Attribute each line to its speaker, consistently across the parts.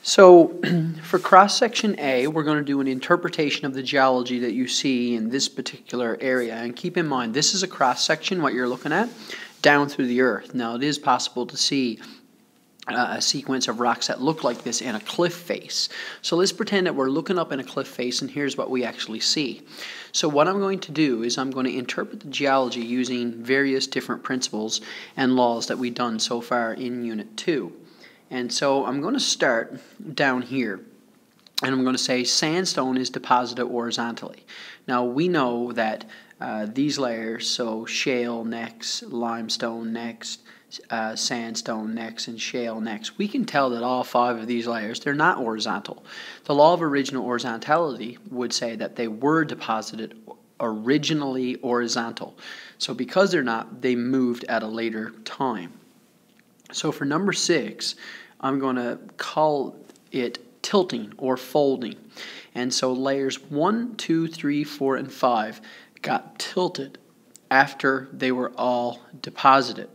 Speaker 1: So for cross-section A, we're going to do an interpretation of the geology that you see in this particular area. And keep in mind, this is a cross-section, what you're looking at, down through the earth. Now, it is possible to see a sequence of rocks that look like this in a cliff face. So let's pretend that we're looking up in a cliff face, and here's what we actually see. So what I'm going to do is I'm going to interpret the geology using various different principles and laws that we've done so far in Unit 2. And so I'm going to start down here, and I'm going to say sandstone is deposited horizontally. Now we know that these layers, so shale next, limestone next, sandstone next, and shale next, we can tell that all 5 of these layers, they're not horizontal. The law of original horizontality would say that they were deposited originally horizontal. So because they're not, they moved at a later time. So for number 6, I'm going to call it tilting or folding. And so layers 1, 2, 3, 4, and 5 got tilted after they were all deposited.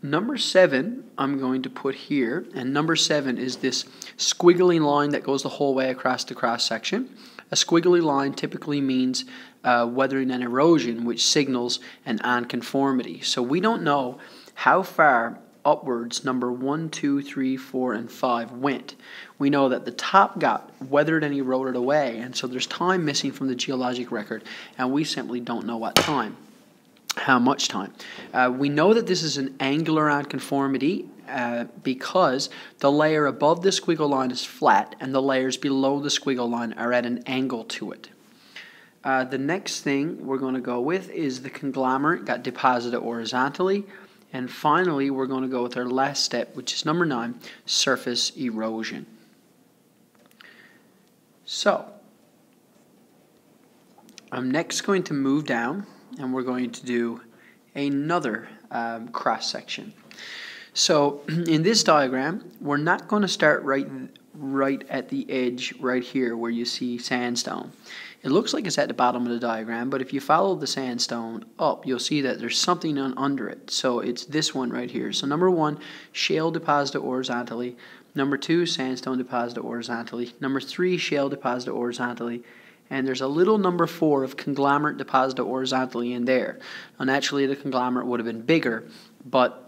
Speaker 1: Number 7 I'm going to put here, and number 7 is this squiggly line that goes the whole way across the cross section. A squiggly line typically means weathering and erosion, which signals an unconformity. So we don't know how far upwards number 1, 2, 3, 4, and 5 went. We know that the top got weathered and eroded away, and so there's time missing from the geologic record, and we simply don't know what time. How much time? We know that this is an angular unconformity because the layer above the squiggle line is flat and the layers below the squiggle line are at an angle to it. The next thing we're going to go with is the conglomerate got deposited horizontally. And finally, we're going to go with our last step, which is number 9, surface erosion. So, I'm next going to move down, and we're going to do another cross-section. So, in this diagram, we're not going to start right at the edge right here where you see sandstone. It looks like it's at the bottom of the diagram, but if you follow the sandstone up, you'll see that there's something under it. So it's this one right here. So number 1, shale deposited horizontally. Number 2, sandstone deposited horizontally. Number 3, shale deposited horizontally. And there's a little number 4 of conglomerate deposited horizontally in there. Now naturally the conglomerate would have been bigger, but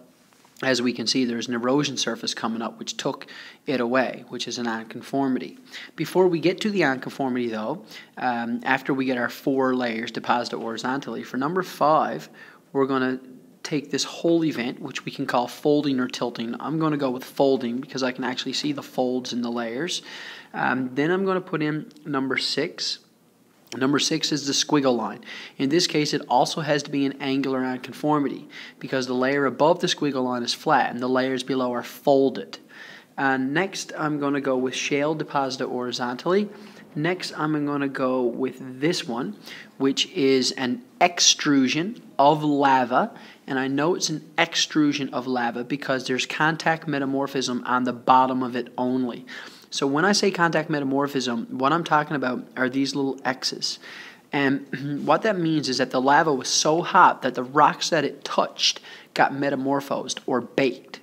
Speaker 1: as we can see, there's an erosion surface coming up which took it away, which is an unconformity. Before we get to the unconformity, though, after we get our 4 layers deposited horizontally, for number 5, we're going to take this whole event, which we can call folding or tilting. I'm going to go with folding because I can actually see the folds in the layers. Then I'm going to put in number 6. Number 6 is the squiggle line. In this case, it also has to be an angular unconformity because the layer above the squiggle line is flat and the layers below are folded. Next, I'm going to go with shale deposited horizontally. Next, I'm going to go with this one, which is an extrusion of lava. And I know it's an extrusion of lava because there's contact metamorphism on the bottom of it only. So when I say contact metamorphism, what I'm talking about are these little X's. And what that means is that the lava was so hot that the rocks that it touched got metamorphosed or baked.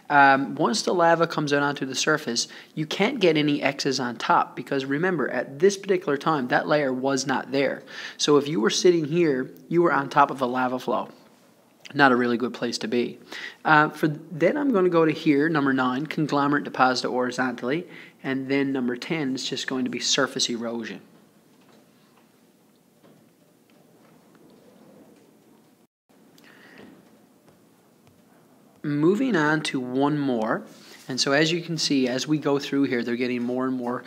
Speaker 1: Once the lava comes out onto the surface, you can't get any X's on top because remember, at this particular time, that layer was not there. So if you were sitting here, you were on top of a lava flow. Not a really good place to be. Then I'm going to go to here, number 9, conglomerate deposited horizontally, and then number 10 is just going to be surface erosion. Moving on to one more, and so as you can see, as we go through here, they're getting more and more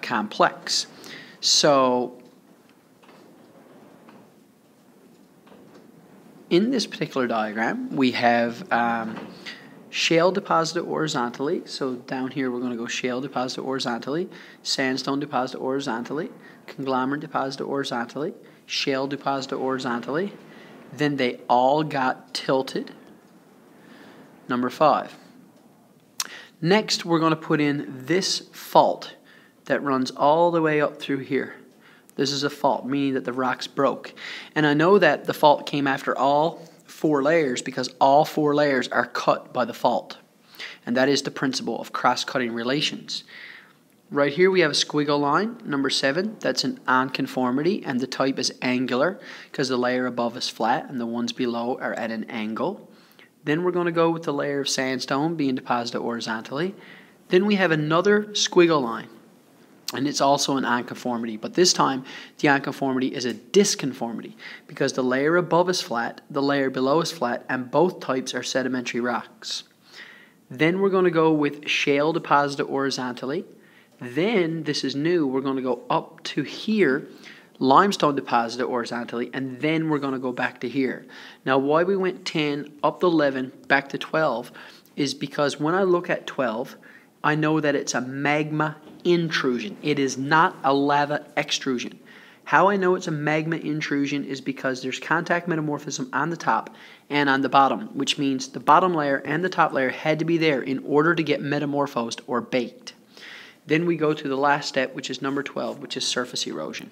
Speaker 1: complex. So in this particular diagram, we have shale deposited horizontally. So down here, we're going to go shale deposited horizontally, sandstone deposited horizontally, conglomerate deposited horizontally, shale deposited horizontally. Then they all got tilted. Number 5. Next, we're going to put in this fault that runs all the way up through here. This is a fault, meaning that the rocks broke. And I know that the fault came after all 4 layers because all 4 layers are cut by the fault. and that is the principle of cross-cutting relations. Right here we have a squiggle line, number 7. That's an unconformity, and the type is angular because the layer above is flat and the ones below are at an angle. Then we're going to go with the layer of sandstone being deposited horizontally. Then we have another squiggle line, and it's also an unconformity, but this time the unconformity is a disconformity because the layer above is flat, the layer below is flat, and both types are sedimentary rocks. Then we're going to go with shale deposited horizontally. Then, this is new, we're going to go up to here, limestone deposited horizontally, and then we're going to go back to here. Now, why we went 10, up to 11, back to 12, is because when I look at 12, I know that it's a magma intrusion. It is not a lava extrusion. How I know it's a magma intrusion is because there's contact metamorphism on the top and on the bottom, which means the bottom layer and the top layer had to be there in order to get metamorphosed or baked. Then we go to the last step, which is number 12, which is surface erosion.